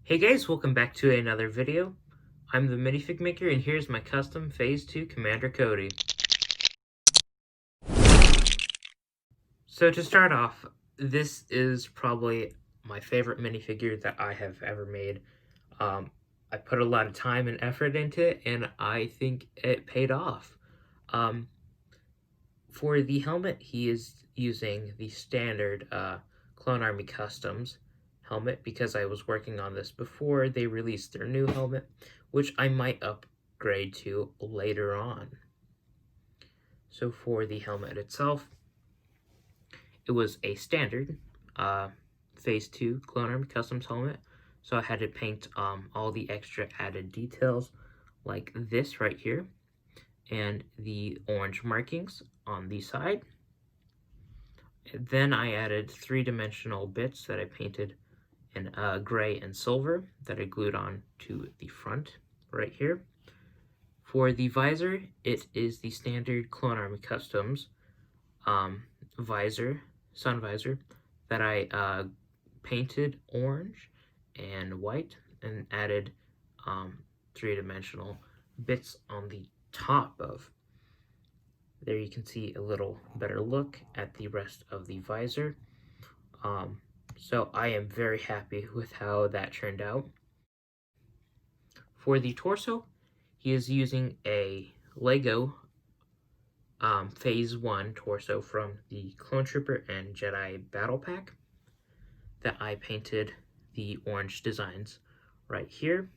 Hey guys, welcome back to another video. I'm the minifig maker and here's my custom Phase 2 Commander Cody. So to start off, this is probably my favorite minifigure that I have ever made. I put a lot of time and effort into it and I think it paid off. For the helmet, he is using the standard Clone Army Customs helmet because I was working on this before they released their new helmet, which I might upgrade to later on. So for the helmet itself, it was a standard Phase 2 Clone Army Customs helmet, so I had to paint all the extra added details like this right here, and the orange markings on the side. Then I added three-dimensional bits that I painted in gray and silver that I glued on to the front right here. For the visor, it is the standard Clone Army Customs visor, sun visor, that I painted orange and white and added three-dimensional bits on the top of. There you can see a little better look at the rest of the visor. So I am very happy with how that turned out. For the torso, he is using a Lego Phase 1 torso from the Clone Trooper and Jedi Battle Pack that I painted the orange designs right here,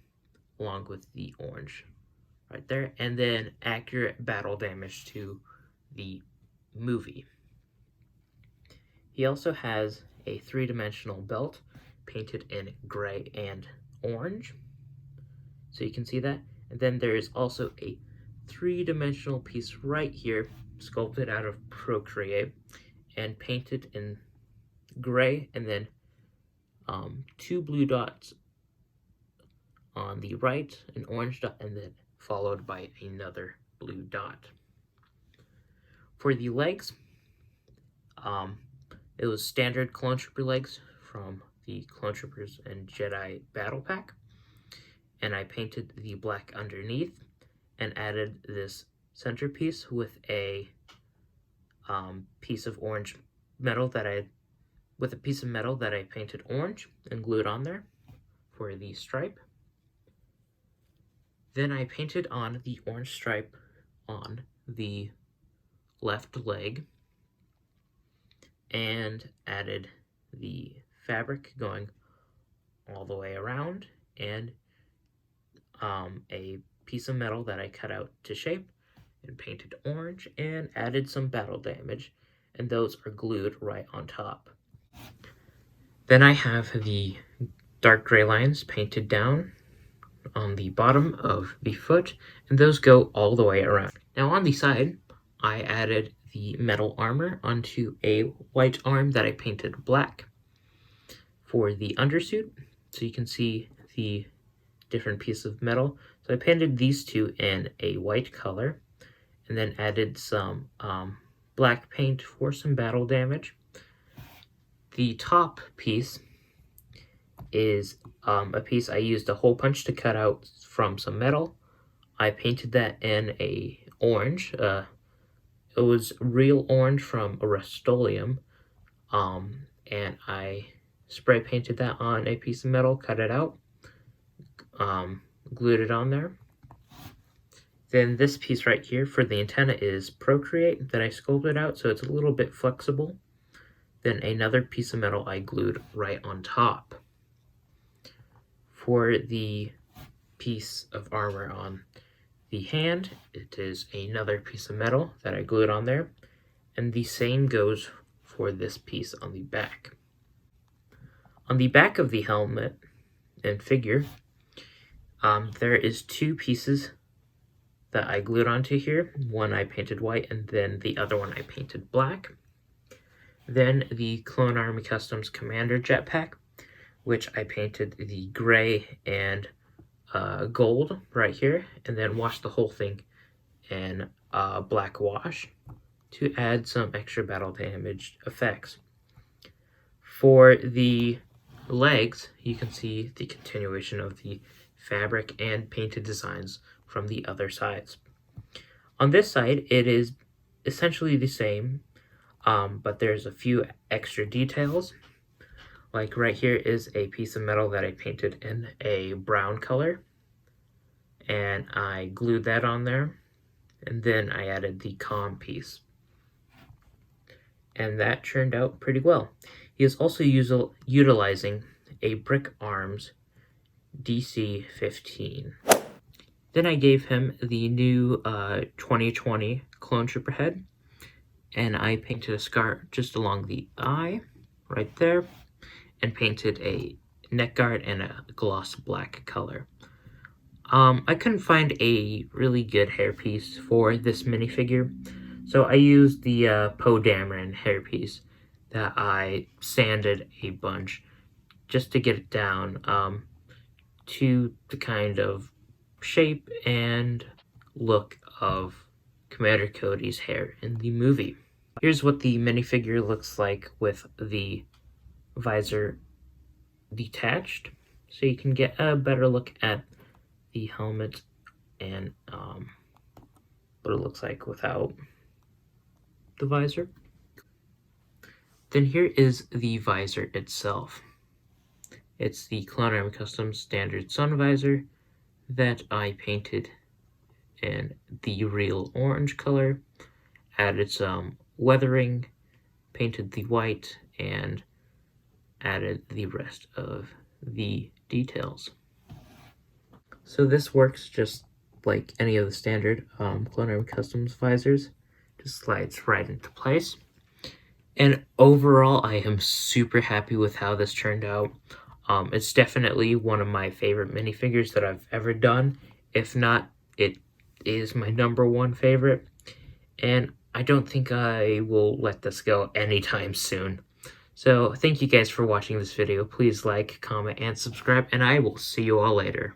along with the orange right there, and then accurate battle damage to the movie. He also has a three-dimensional belt painted in gray and orange, so you can see that. And then there is also a three-dimensional piece right here, sculpted out of Procreate and painted in gray, and then two blue dots on the right, an orange dot, and then followed by another blue dot. For the legs, it was standard Clone Trooper legs from the Clone Troopers and Jedi Battle Pack, and I painted the black underneath and added this centerpiece with a piece of orange metal that I painted orange and glued on there for the stripe. Then I painted on the orange stripe on the left leg and added the fabric going all the way around, and a piece of metal that I cut out to shape and painted orange and added some battle damage, and those are glued right on top. Then I have the dark gray lines painted down on the bottom of the foot, and those go all the way around. Now on the side, I added the metal armor onto a white arm that I painted black for the undersuit, so you can see the different piece of metal. So I painted these two in a white color and then added some black paint for some battle damage. The top piece is a piece I used a hole punch to cut out from some metal. I painted that in a orange. It was real orange from a Rust-Oleum, and I spray painted that on a piece of metal, cut it out, glued it on there. Then this piece right here for the antenna is Procreate that I sculpted out, so it's a little bit flexible. Then another piece of metal I glued right on top. For the piece of armor on the hand, it is another piece of metal that I glued on there, and the same goes for this piece on the back. On the back of the helmet and figure, there is two pieces that I glued onto here. One I painted white, and then the other one I painted black. Then the Clone Army Customs Commander Jetpack, which I painted the gray and gold right here, and then washed the whole thing in black wash to add some extra battle damage effects. For the legs, you can see the continuation of the fabric and painted designs from the other sides. On this side, it is essentially the same, but there's a few extra details. Like right here is a piece of metal that I painted in a brown color, and I glued that on there, and then I added the comm piece. And that turned out pretty well. He is also utilizing a Brick Arms DC-15. Then I gave him the new 2020 Clone Trooper head, and I painted a scar just along the eye, right there, and painted a neck guard and a gloss black color. I couldn't find a really good hairpiece for this minifigure, so I used the Poe Dameron hairpiece that I sanded a bunch just to get it down to the kind of shape and look of Commander Cody's hair in the movie. Here's what the minifigure looks like with the visor detached, so you can get a better look at the helmet and what it looks like without the visor. Then here is the visor itself. It's the Clone Army Custom Standard Sun Visor that I painted in the real orange color, added some weathering, painted the white, and added the rest of the details. So this works just like any of the standard Clone Army Customs visors, just slides right into place. And overall, I am super happy with how this turned out. It's definitely one of my favorite minifigures that I've ever done. If not, it is my #1 favorite. And I don't think I will let this go anytime soon. So thank you guys for watching this video. Please like, comment, and subscribe, and I will see you all later.